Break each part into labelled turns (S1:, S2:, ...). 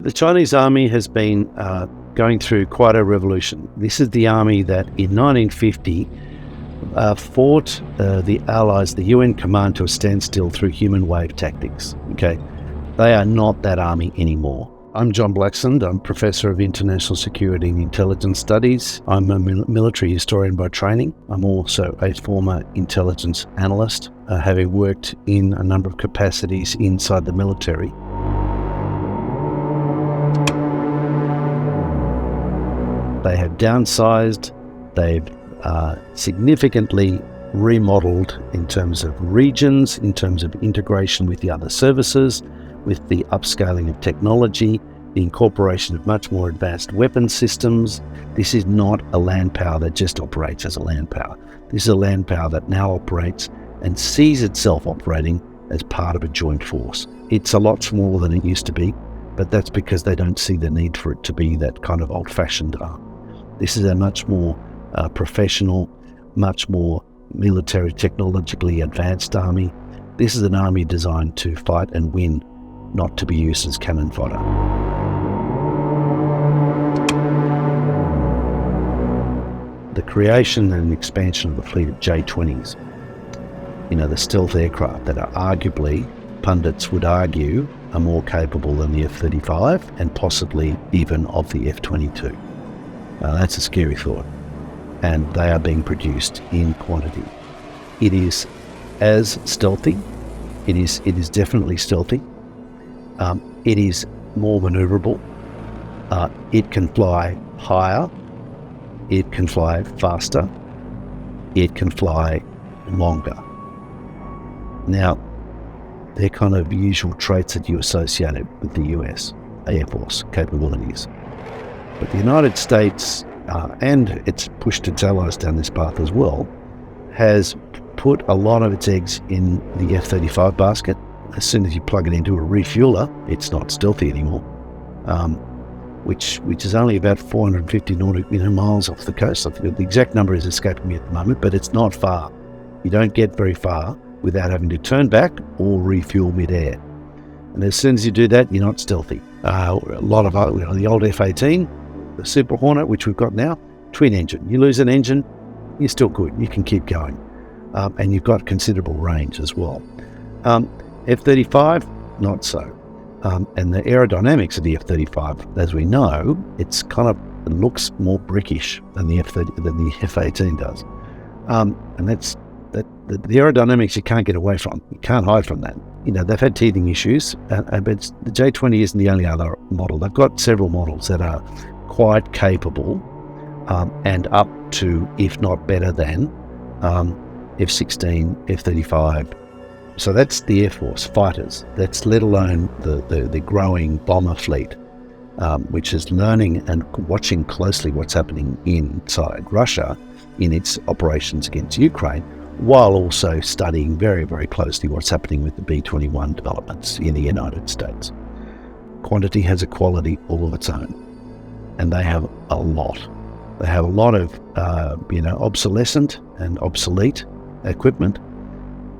S1: The Chinese army has been going through quite a revolution. This is the army that in 1950 fought the Allies, the UN command, to a standstill through human wave tactics. Okay, they are not that army anymore. I'm John Blaxland. I'm Professor of International Security and Intelligence Studies. I'm a military historian by training. I'm also a former intelligence analyst, having worked in a number of capacities inside the military. They have downsized, they've significantly remodeled in terms of regions, in terms of integration with the other services, with the upscaling of technology, the incorporation of much more advanced weapon systems. This is not a land power that just operates as a land power. This is a land power that now operates and sees itself operating as part of a joint force. It's a lot smaller than it used to be, but that's because they don't see the need for it to be that kind of old-fashioned arm. This is a much more professional, much more military, technologically advanced army. This is an army designed to fight and win, not to be used as cannon fodder. The creation and expansion of the fleet of J-20s, the stealth aircraft that are arguably, pundits would argue, are more capable than the F-35 and possibly even of the F-22. That's a scary thought, and they are being produced in quantity. It is as stealthy. It is definitely stealthy. It is more maneuverable. It can fly higher. It can fly faster. It can fly longer. Now, they're kind of usual traits that you associate with the US Air Force capabilities. But the United States, and it's pushed its allies down this path as well, has put a lot of its eggs in the F-35 basket. As soon as you plug it into a refueler, it's not stealthy anymore, which is only about 450 nautical miles off the coast. I think the exact number is escaping me at the moment, but it's not far. You don't get very far without having to turn back or refuel mid-air. And as soon as you do that, you're not stealthy. A lot of the old F-18, the Super Hornet, which we've got now, twin engine. You lose an engine, you're still good. You can keep going. And you've got considerable range as well. F-35, not so. And the aerodynamics of the F-35, as we know, it looks more brickish than the F-18 does. And that's the aerodynamics you can't get away from. You can't hide from that. They've had teething issues, but the J-20 isn't the only other model. They've got several models that are quite capable and up to, if not better than, F-16, F-35. So that's the Air Force fighters. That's let alone the growing bomber fleet, which is learning and watching closely what's happening inside Russia in its operations against Ukraine, while also studying very, very closely what's happening with the B-21 developments in the United States. Quantity has a quality all of its own, and they have a lot. They have a lot of, obsolescent and obsolete equipment,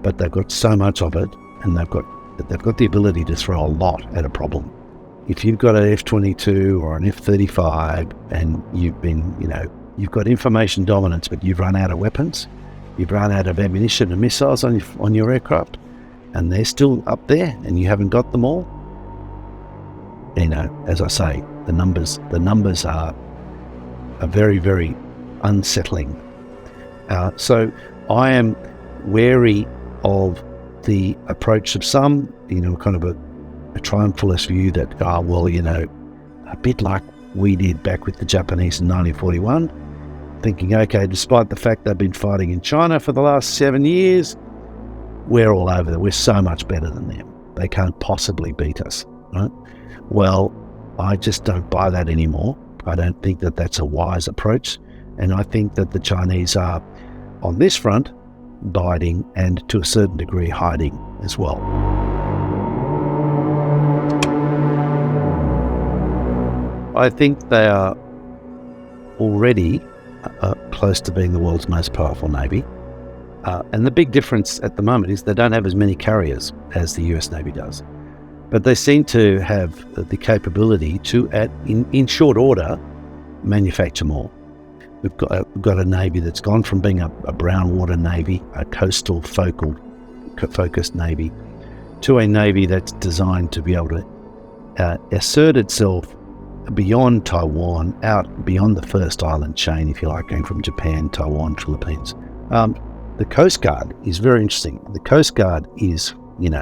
S1: but they've got so much of it, and they've got the ability to throw a lot at a problem. If you've got an F-22 or an F-35, and you've got information dominance, but you've run out of weapons, you've run out of ammunition and missiles on your aircraft, and they're still up there, and you haven't got them all. As I say, the numbers are very, very unsettling. So I am wary of the approach of some, kind of a triumphalist view that, a bit like we did back with the Japanese in 1941, thinking, okay, despite the fact they've been fighting in China for the last 7 years, we're all over there. We're so much better than them. They can't possibly beat us, right? Well, I just don't buy that anymore. I don't think that that's a wise approach. And I think that the Chinese are, on this front, biding and to a certain degree hiding as well. I think they are already close to being the world's most powerful navy. And the big difference at the moment is they don't have as many carriers as the US Navy does. But they seem to have the capability to, in short order, manufacture more. We've got a navy that's gone from being a brown water navy, a coastal focused navy, to a navy that's designed to be able to assert itself beyond Taiwan, out beyond the first island chain, if you like, going from Japan, Taiwan, Philippines. The Coast Guard is very interesting. The Coast Guard is, in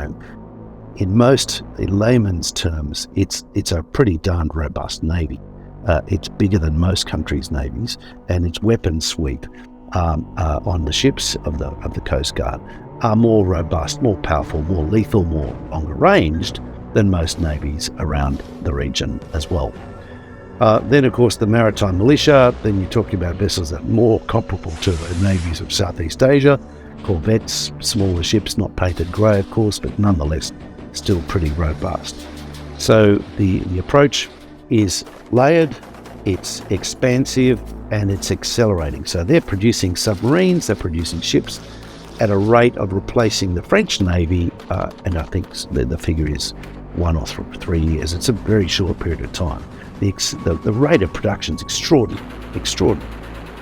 S1: layman's terms, it's a pretty darn robust navy. It's bigger than most countries' navies, and its weapon suite on the ships of the Coast Guard are more robust, more powerful, more lethal, more longer ranged than most navies around the region as well. Then, of course, the maritime militia. Then you're talking about vessels that are more comparable to the navies of Southeast Asia, corvettes, smaller ships, not painted grey, of course, but nonetheless still pretty robust. So the approach is layered, it's expansive, and it's accelerating. So they're producing submarines, they're producing ships at a rate of replacing the French Navy, and I think the figure is 1 or 3 years. It's a very short period of time. The rate of production is extraordinary.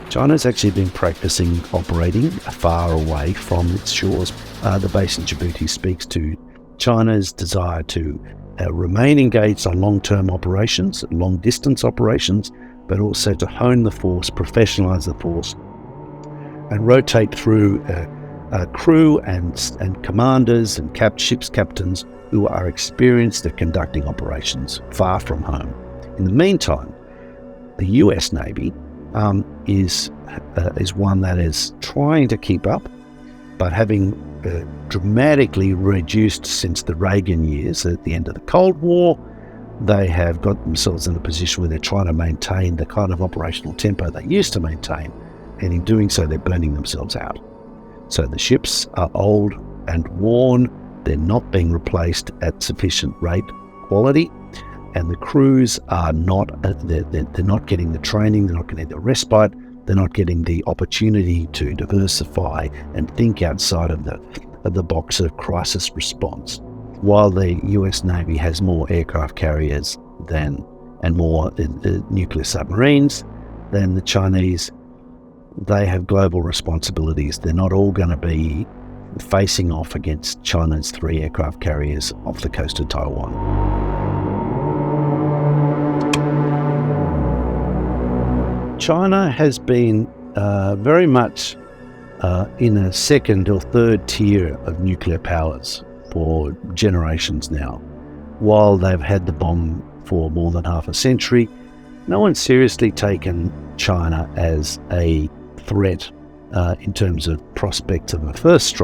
S1: China's actually been practicing operating far away from its shores. The base in Djibouti speaks to China's desire to remain engaged on long-term operations, long-distance operations, but also to hone the force, professionalize the force, and rotate through crew and commanders and ship's captains who are experienced at conducting operations far from home. In the meantime, the US Navy is one that is trying to keep up, but having dramatically reduced since the Reagan years at the end of the Cold War. They have got themselves in a position where they're trying to maintain the kind of operational tempo they used to maintain, and in doing so they're burning themselves out. So the ships are old and worn, they're not being replaced at sufficient rate quality, and the crews are not, they're not getting the training, they're not getting the respite, they're not getting the opportunity to diversify and think outside of the box of crisis response. While the US Navy has more aircraft carriers and more nuclear submarines than the Chinese, they have global responsibilities. They're not all going to be facing off against China's 3 aircraft carriers off the coast of Taiwan. China has been very much in a second or third tier of nuclear powers for generations now. While they've had the bomb for more than half a century, no one's seriously taken China as a threat in terms of prospects of a first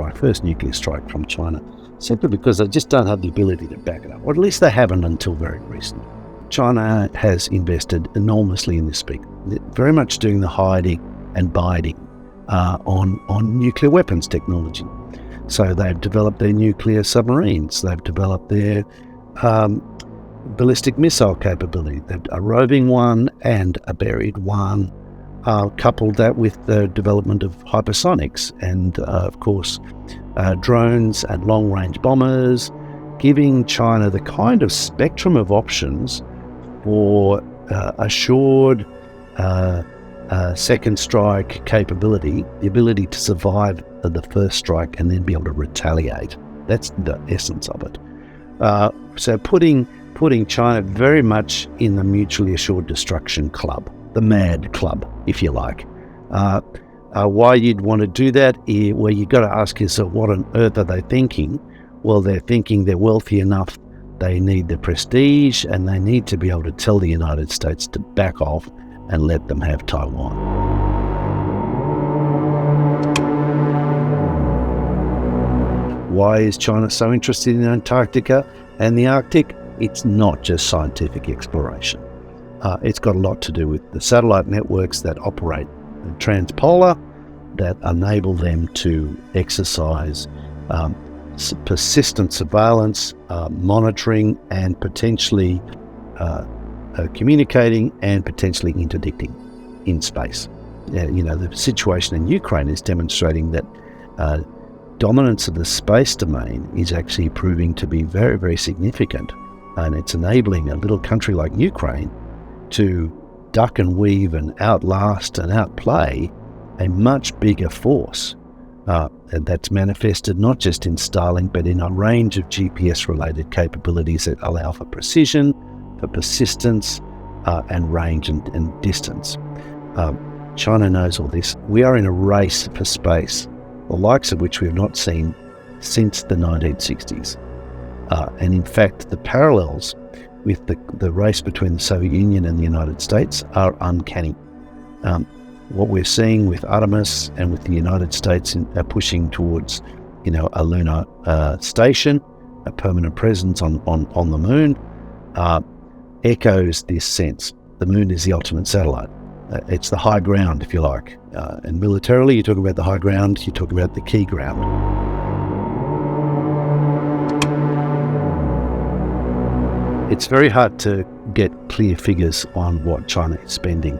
S1: nuclear strike from China, simply because they just don't have the ability to back it up, or at least they haven't until very recently. China has invested enormously in this speak, very much doing the hiding and biding on nuclear weapons technology. So they've developed their nuclear submarines, they've developed their ballistic missile capability, a roving one and a buried one, coupled that with the development of hypersonics and, of course, drones and long-range bombers, giving China the kind of spectrum of options for assured second strike capability, the ability to survive the first strike and then be able to retaliate. That's the essence of it. So putting China very much in the mutually assured destruction club, the MAD club, if you like. Why you'd want to do that? Well, you've got to ask yourself, what on earth are they thinking? Well, they're thinking they're wealthy enough, they need the prestige, and they need to be able to tell the United States to back off and let them have Taiwan. Why is China so interested in Antarctica and the Arctic? It's not just scientific exploration. It's got a lot to do with the satellite networks that operate transpolar, that enable them to exercise persistent surveillance, monitoring, and potentially communicating and potentially interdicting in space. The situation in Ukraine is demonstrating that dominance of the space domain is actually proving to be very, very significant. And it's enabling a little country like Ukraine to duck and weave and outlast and outplay a much bigger force. And that's manifested not just in Starlink, but in a range of GPS-related capabilities that allow for precision, for persistence, and range and distance. China knows all this. We are in a race for space, the likes of which we have not seen since the 1960s. And in fact, the parallels with the race between the Soviet Union and the United States are uncanny. What we're seeing with Artemis and with the United States pushing towards, a lunar station, a permanent presence on the moon, echoes this sense. The moon is the ultimate satellite. It's the high ground, if you like. And militarily, you talk about the high ground, you talk about the key ground. It's very hard to get clear figures on what China is spending.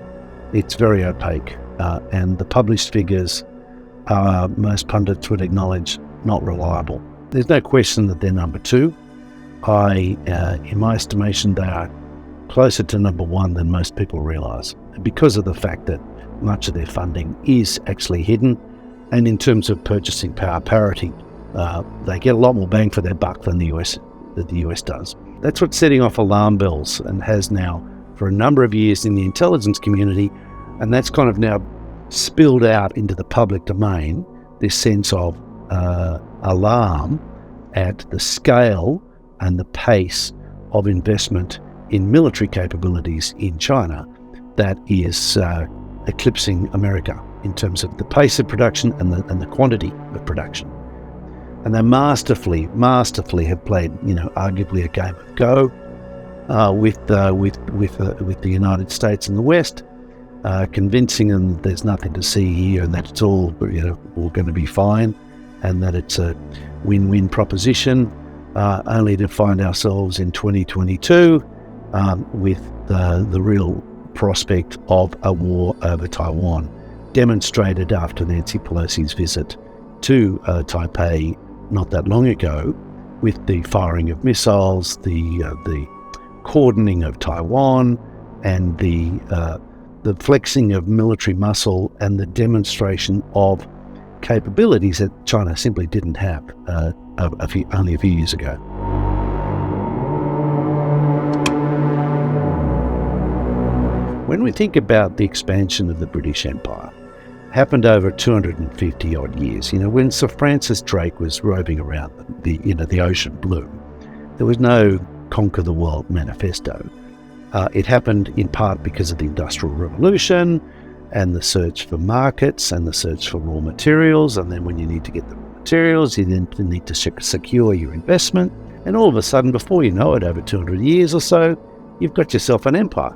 S1: It's very opaque, and the published figures are, most pundits would acknowledge, not reliable. There's no question that they're number two. In my estimation, they are closer to number one than most people realise, because of the fact that much of their funding is actually hidden, and in terms of purchasing power parity, they get a lot more bang for their buck than the US does. That's what's setting off alarm bells, and has now for a number of years in the intelligence community, and that's kind of now spilled out into the public domain, this sense of alarm at the scale and the pace of investment in military capabilities in China that is eclipsing America in terms of the pace of production and the quantity of production. And they masterfully have played, arguably a game of Go with the United States and the West, convincing them that there's nothing to see here and that it's all going to be fine, and that it's a win-win proposition, only to find ourselves in 2022 with the real prospect of a war over Taiwan, demonstrated after Nancy Pelosi's visit to Taipei not that long ago, with the firing of missiles, the cordoning of Taiwan, and the flexing of military muscle, and the demonstration of capabilities that China simply didn't have only a few years ago. When we think about the expansion of the British Empire, happened over 250 odd years. When Sir Francis Drake was roving around the ocean blue, there was no conquer the world manifesto. It happened in part because of the Industrial Revolution and the search for markets and the search for raw materials. And then when you need to get the raw materials, you then need to secure your investment. And all of a sudden, before you know it, over 200 years or so, you've got yourself an empire,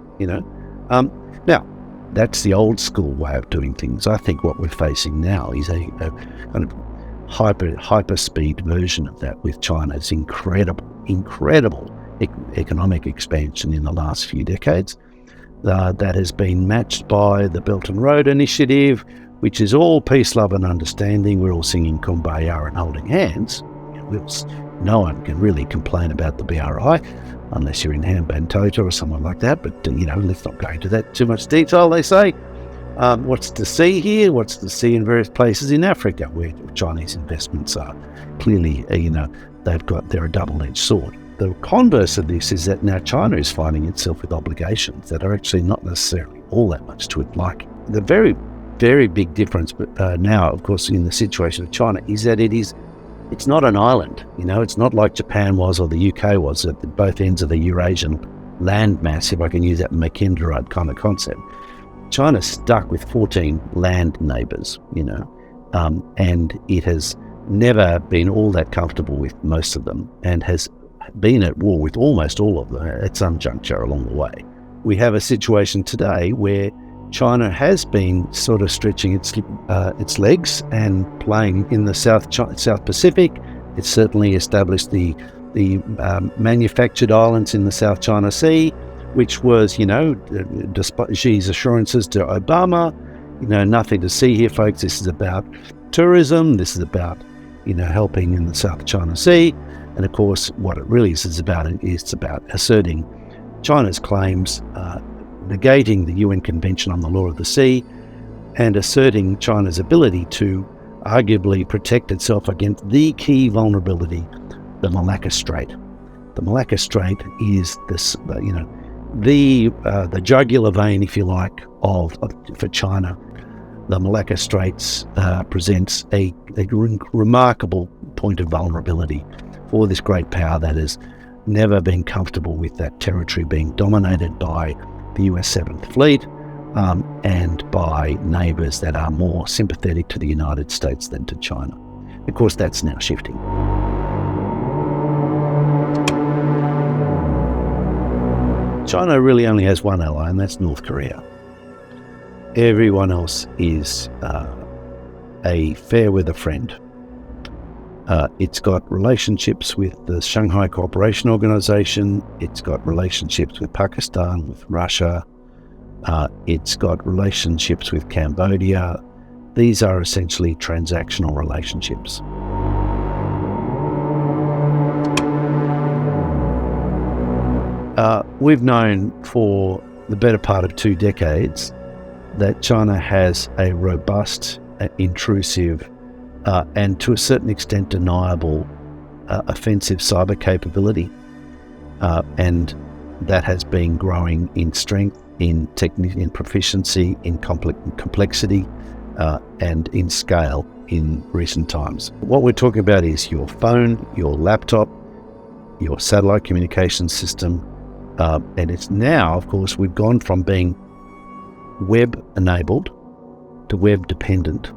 S1: Now, that's the old school way of doing things. I think what we're facing now is a kind of hyper speed version of that with China's incredible economic expansion in the last few decades. That has been matched by the Belt and Road Initiative, which is all peace, love and understanding. We're all singing Kumbaya and holding hands. No one can really complain about the BRI unless you're in Hambantota or someone like that, but let's not go into that too much detail. They say what's to see here, what's to see in various places in Africa where Chinese investments are clearly they're a double-edged sword. The converse of this is that now China is finding itself with obligations that are actually not necessarily all that much to it. Like the very, very big difference now, of course, in the situation of China is that it's not an island. It's not like Japan was or the UK was at both ends of the Eurasian landmass, if I can use that Mackinderite kind of concept. China's stuck with 14 land neighbours, and it has never been all that comfortable with most of them, and has been at war with almost all of them at some juncture along the way. We have a situation today where China has been sort of stretching its legs and playing in the South Pacific. It's certainly established the manufactured islands in the South China Sea, which was, despite Xi's assurances to Obama, nothing to see here, folks. This is about tourism. This is about helping in the South China Sea. And of course, what it really is about asserting China's claims, negating the UN Convention on the Law of the Sea, and asserting China's ability to arguably protect itself against the key vulnerability, the Malacca Strait. The Malacca Strait is this, the jugular vein, if you like, for China. The Malacca Straits presents a remarkable point of vulnerability for this great power that has never been comfortable with that territory being dominated by the US 7th Fleet and by neighbours that are more sympathetic to the United States than to China. Of course, that's now shifting. China really only has one ally, and that's North Korea. Everyone else is a fair weather friend. It's got relationships with the Shanghai Cooperation Organization. It's got relationships with Pakistan, with Russia. It's got relationships with Cambodia. These are essentially transactional relationships. We've known for the better part of 2 decades that China has a robust, intrusive, and to a certain extent deniable offensive cyber capability. And that has been growing in strength, in proficiency, in complexity, and in scale in recent times. What we're talking about is your phone, your laptop, your satellite communication system, and it's now, of course, we've gone from being web-enabled to web-dependent,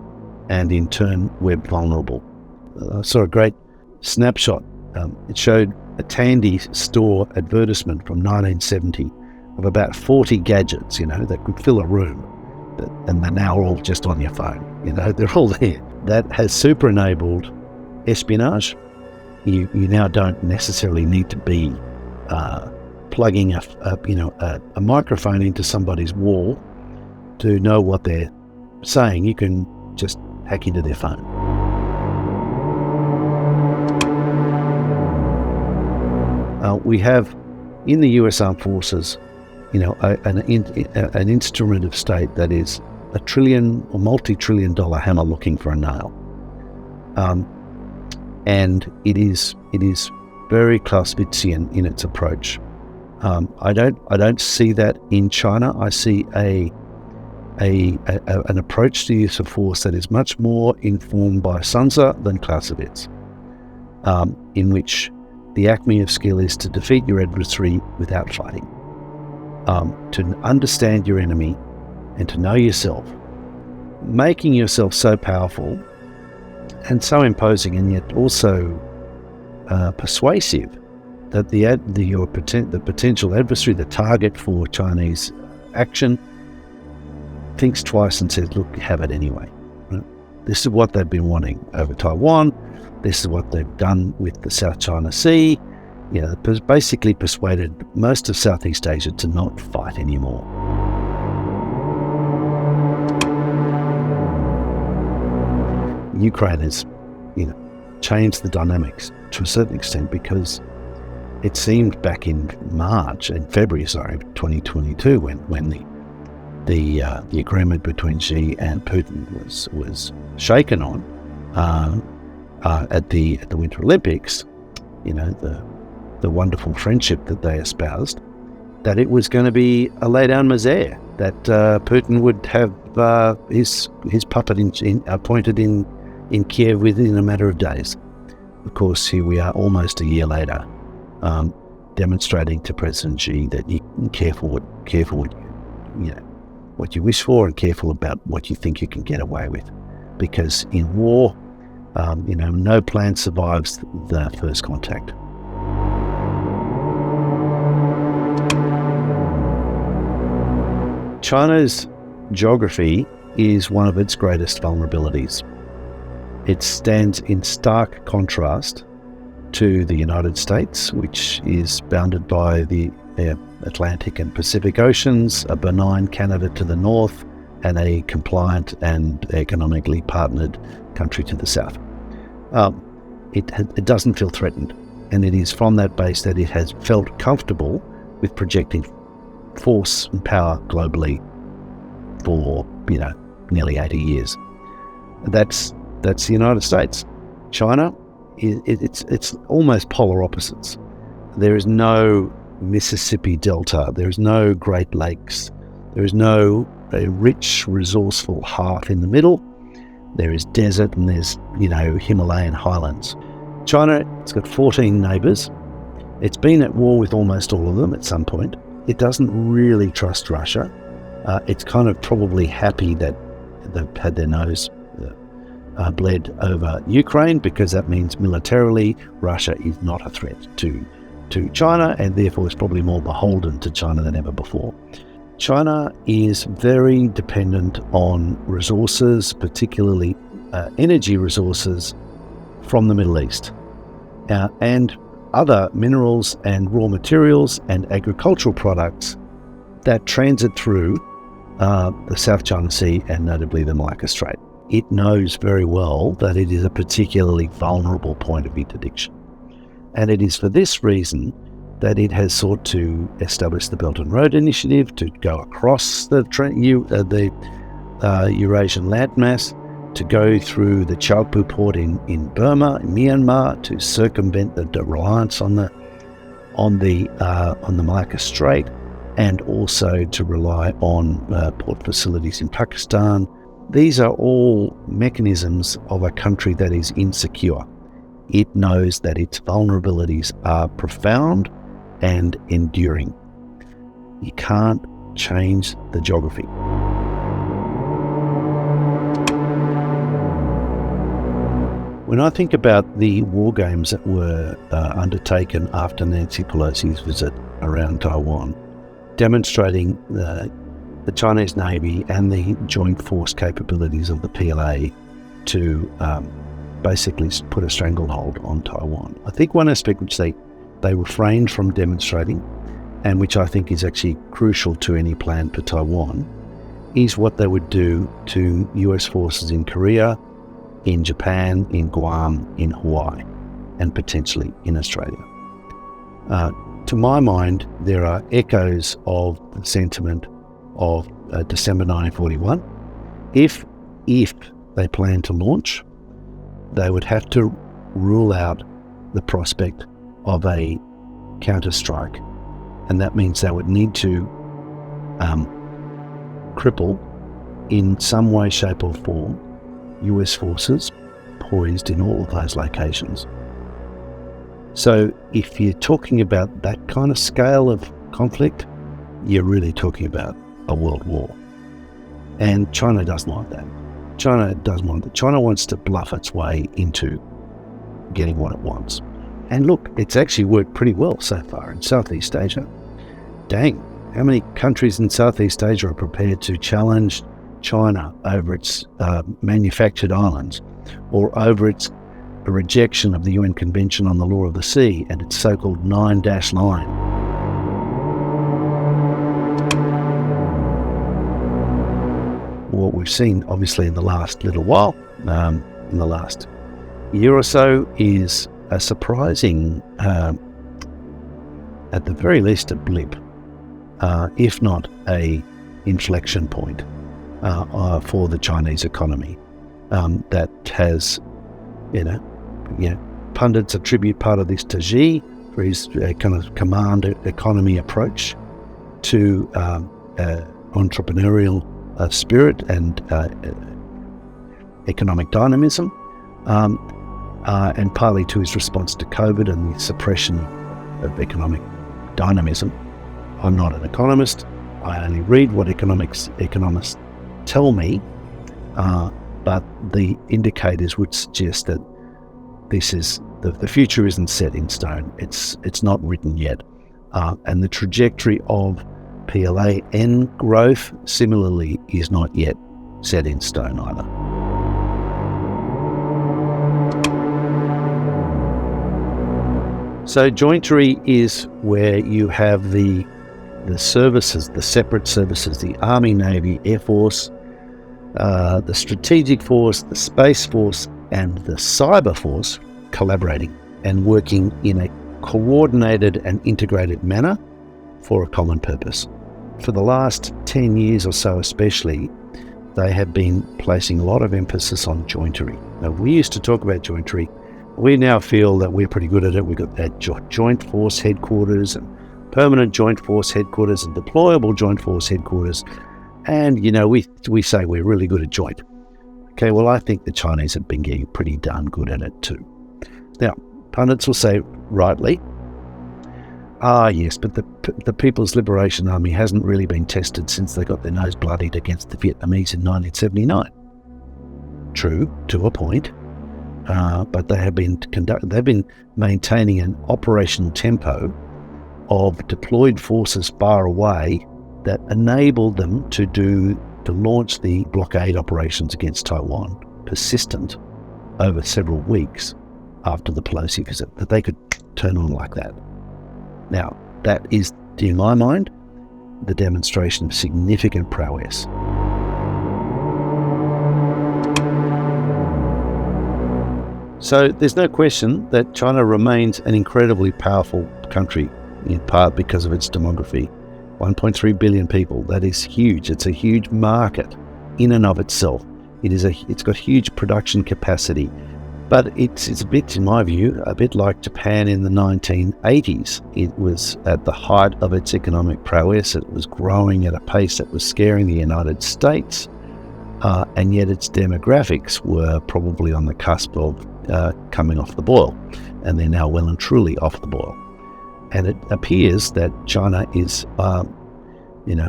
S1: and in turn, web-vulnerable. I saw a great snapshot. It showed a Tandy store advertisement from 1970 of about 40 gadgets, that could fill a room, and they're now all just on your phone. They're all there. That has super-enabled espionage. You now don't necessarily need to be plugging a microphone into somebody's wall to know what they're saying. You can just hack into their phone. We have in the US Armed Forces, an instrument of state that is a trillion or multi-trillion-dollar hammer looking for a nail, and it is very Clausewitzian in its approach. I don't see that in China. I see an approach to use of force that is much more informed by Sun Tzu than Clausewitz, in which the acme of skill is to defeat your adversary without fighting, to understand your enemy and to know yourself, making yourself so powerful and so imposing and yet also persuasive that the potential adversary, the target for Chinese action, thinks twice and says, look, have it anyway. This is what they've been wanting over Taiwan. This is what they've done with the South China Sea. Basically persuaded most of Southeast Asia to not fight anymore. Ukraine has, changed the dynamics to a certain extent, because it seemed back in February 2022, when the agreement between Xi and Putin was shaken on at the Winter Olympics, the wonderful friendship that they espoused, that it was going to be a lay-down misère, that Putin would have his puppet appointed in Kiev within a matter of days. Of course, here we are almost a year later, demonstrating to President Xi that you can careful what you wish for, and careful about what you think you can get away with, because in war, no plan survives the first contact. China's geography is one of its greatest vulnerabilities. It stands in stark contrast to the United States, which is bounded by the Atlantic and Pacific Oceans, a benign Canada to the north, and a compliant and economically partnered country to the south. it doesn't feel threatened. And it is from that base that it has felt comfortable with projecting force and power globally for, nearly 80 years. That's the United States. China, it's almost polar opposites. There is no Mississippi Delta. There is no Great Lakes. There is no a rich, resourceful heart in the middle. There is desert and there's, Himalayan highlands. China, it's got 14 neighbours. It's been at war with almost all of them at some point. It doesn't really trust Russia. It's kind of probably happy that they've had their nose bled over Ukraine, because that means militarily Russia is not a threat to China, and therefore is probably more beholden to China than ever before. China is very dependent on resources, particularly energy resources from the Middle East, and other minerals and raw materials and agricultural products that transit through the South China Sea and notably the Malacca Strait. It knows very well that it is a particularly vulnerable point of interdiction. And it is for this reason that it has sought to establish the Belt and Road Initiative to go across the Eurasian landmass, to go through the Chaopu port in Burma, in Myanmar, to circumvent the reliance on the Malacca Strait, and also to rely on port facilities in Pakistan. These are all mechanisms of a country that is insecure. It knows that its vulnerabilities are profound and enduring. You can't change the geography. When I think about the war games that were undertaken after Nancy Pelosi's visit around Taiwan, demonstrating the Chinese Navy and the joint force capabilities of the PLA to basically put a stranglehold on Taiwan, I think one aspect which they refrained from demonstrating, and which I think is actually crucial to any plan for Taiwan, is what they would do to US forces in Korea, in Japan, in Guam, in Hawaii, and potentially in Australia. To my mind, there are echoes of the sentiment of December 1941. If they plan to launch, they would have to rule out the prospect of a counter-strike, and that means they would need to cripple in some way, shape or form US forces poised in all of those locations. So if you're talking about that kind of scale of conflict, you're really talking about a world war. And China doesn't like that. China doesn't want that. China wants to bluff its way into getting what it wants. And look, it's actually worked pretty well so far in Southeast Asia. Dang, how many countries in Southeast Asia are prepared to challenge China over its manufactured islands, or over its rejection of the UN Convention on the Law of the Sea and its so-called 9-line? What we've seen, obviously, in the last little while, in the last year or so, is a surprising, at the very least, a blip, if not a inflection point for the Chinese economy. That has, pundits attribute part of this to Xi for his kind of command economy approach to entrepreneurial spirit and economic dynamism, and partly to his response to COVID and the suppression of economic dynamism. I'm not an economist. I only read what economists tell me, but the indicators would suggest that this is the future isn't set in stone. It's not written yet, and the trajectory of PLAN growth similarly is not yet set in stone either. So Jointery is where you have the services, the separate services, the Army, Navy, Air Force, the Strategic Force, the Space Force, and the cyber force collaborating and working in a coordinated and integrated manner for a common purpose. For the last 10 years or so especially, they have been placing a lot of emphasis on jointery. Now, we used to talk about jointery. We now feel that we're pretty good at it. We've got that joint force headquarters and permanent joint force headquarters and deployable joint force headquarters. And, we say we're really good at joint. Okay, well, I think the Chinese have been getting pretty darn good at it too. Now, pundits will say, rightly, yes, but the People's Liberation Army hasn't really been tested since they got their nose bloodied against the Vietnamese in 1979. True, to a point, but they've been maintaining an operational tempo of deployed forces far away that enabled them to launch the blockade operations against Taiwan, persistent over several weeks after the Pelosi visit, that they could turn on like that. Now, that is, in my mind, the demonstration of significant prowess. So there's no question that China remains an incredibly powerful country, in part because of its demography. 1.3 billion people, that is huge. It's a huge market in and of itself. It's got huge production capacity, but it's a bit, in my view, a bit like Japan in the 1980s. It was at the height of its economic prowess. It was growing at a pace that was scaring the United States, and yet its demographics were probably on the cusp of coming off the boil, and they're now well and truly off the boil. And it appears that China is,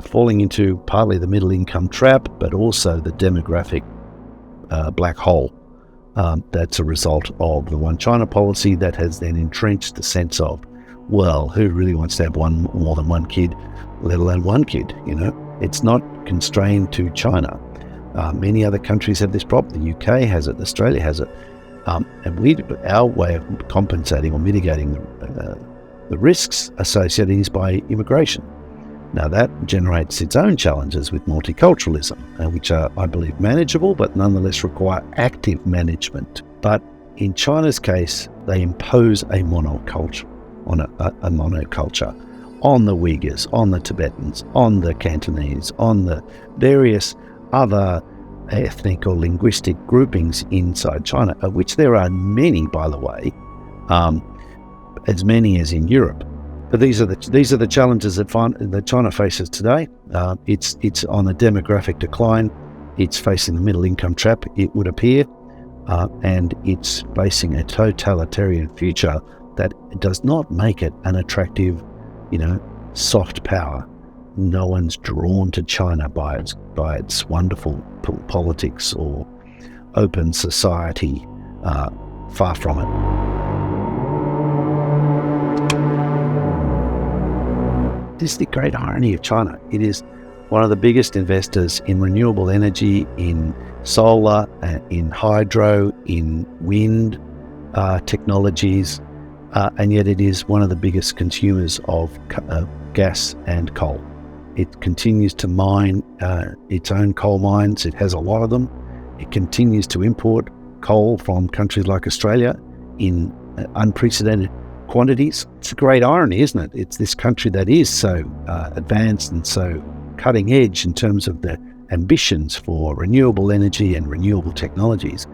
S1: falling into partly the middle income trap, but also the demographic black hole that's a result of the One China policy that has then entrenched the sense of, well, who really wants to have more than one kid, let alone one kid? It's not constrained to China. Many other countries have this problem. The UK has it, Australia has it, and our way of compensating or mitigating the risks associated is by immigration. Now, that generates its own challenges with multiculturalism, which are, I believe, manageable, but nonetheless require active management. But in China's case, they impose a monoculture on a monoculture on the Uyghurs, on the Tibetans, on the Cantonese, on the various other ethnic or linguistic groupings inside China, of which there are many, by the way, as many as in Europe. But these are the challenges that China faces today. It's on a demographic decline. It's facing the middle income trap, it would appear, and it's facing a totalitarian future that does not make it an attractive, soft power. No one's drawn to China by its wonderful politics or open society. Far from it. This is the great irony of China. It is one of the biggest investors in renewable energy, in solar, in hydro, in wind technologies, and yet it is one of the biggest consumers of gas and coal. It continues to mine its own coal mines. It has a lot of them. It continues to import coal from countries like Australia in unprecedented quantities. It's a great irony, isn't it? It's this country that is so advanced and so cutting edge in terms of the ambitions for renewable energy and renewable technologies,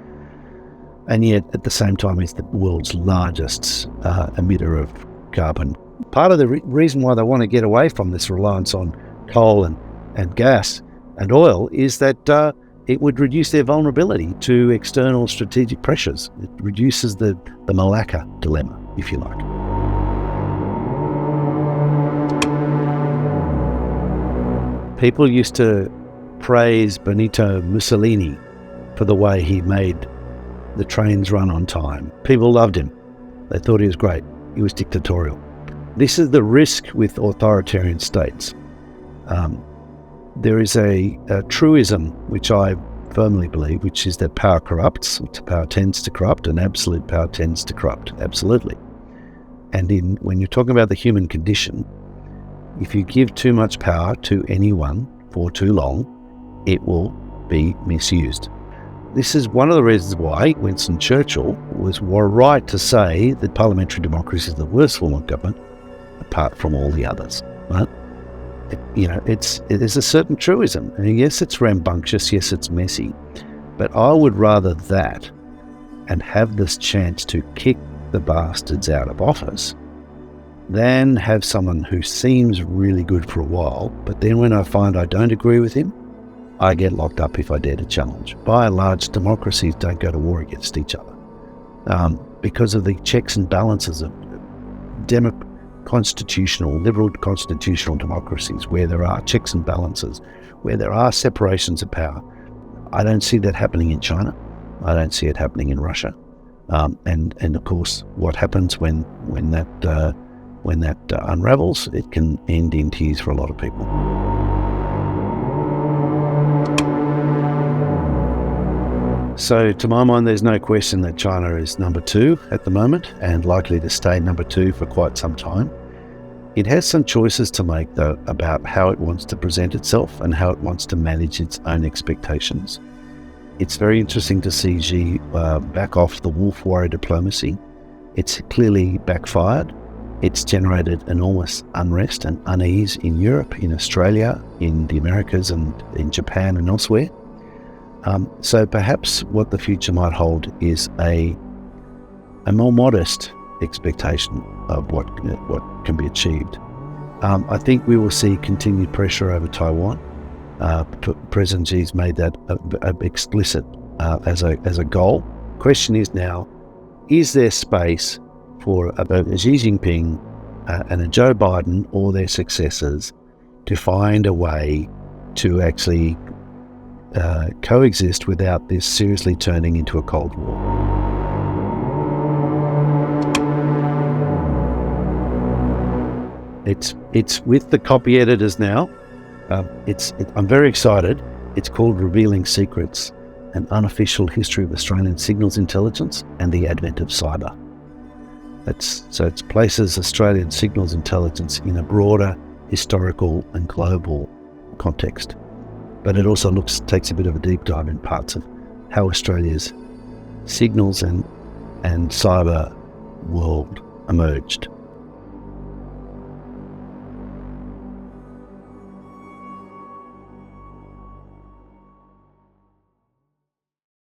S1: and yet at the same time is the world's largest emitter of carbon. Part of the reason why they want to get away from this reliance on coal and gas and oil is that it would reduce their vulnerability to external strategic pressures. It reduces the Malacca dilemma, if you like. People used to praise Benito Mussolini for the way he made the trains run on time. People loved him. They thought he was great. He was dictatorial. This is the risk with authoritarian states. There is a truism which I firmly believe, which is that power corrupts, power tends to corrupt, and absolute power tends to corrupt, absolutely. And when you're talking about the human condition, if you give too much power to anyone for too long, it will be misused. this is one of the reasons why Winston Churchill was right to say that parliamentary democracy is the worst form of government, apart from all the others. Right? There's a certain truism. And yes, it's rambunctious. Yes, it's messy. But I would rather that and have this chance to kick the bastards out of office than have someone who seems really good for a while, but then when I find I don't agree with him, I get locked up if I dare to challenge. By and large, democracies don't go to war against each other because of the checks and balances of liberal constitutional democracies, where there are checks and balances, where there are separations of power. I don't see that happening in China. I don't see it happening in Russia. And of course, what happens when that unravels, it can end in tears for a lot of people. So to my mind, there's no question that China is number 2 at the moment and likely to stay number 2 for quite some time. It has some choices to make, though, about how it wants to present itself and how it wants to manage its own expectations. It's very interesting to see Xi back off the wolf warrior diplomacy. It's clearly backfired. It's generated enormous unrest and unease in Europe, in Australia, in the Americas, and in Japan and elsewhere. So perhaps what the future might hold is a more modest expectation of what can be achieved. I think we will see continued pressure over Taiwan. President Xi's made that explicit as a goal. Question is now, is there space for Xi Jinping and a Joe Biden or their successors to find a way to actually coexist without this seriously turning into a Cold War? It's with the copy editors now. I'm very excited. It's called Revealing Secrets: An Unofficial History of Australian Signals Intelligence and the Advent of Cyber. It places Australian signals intelligence in a broader historical and global context. But it also takes a bit of a deep dive in parts of how Australia's signals and cyber world emerged.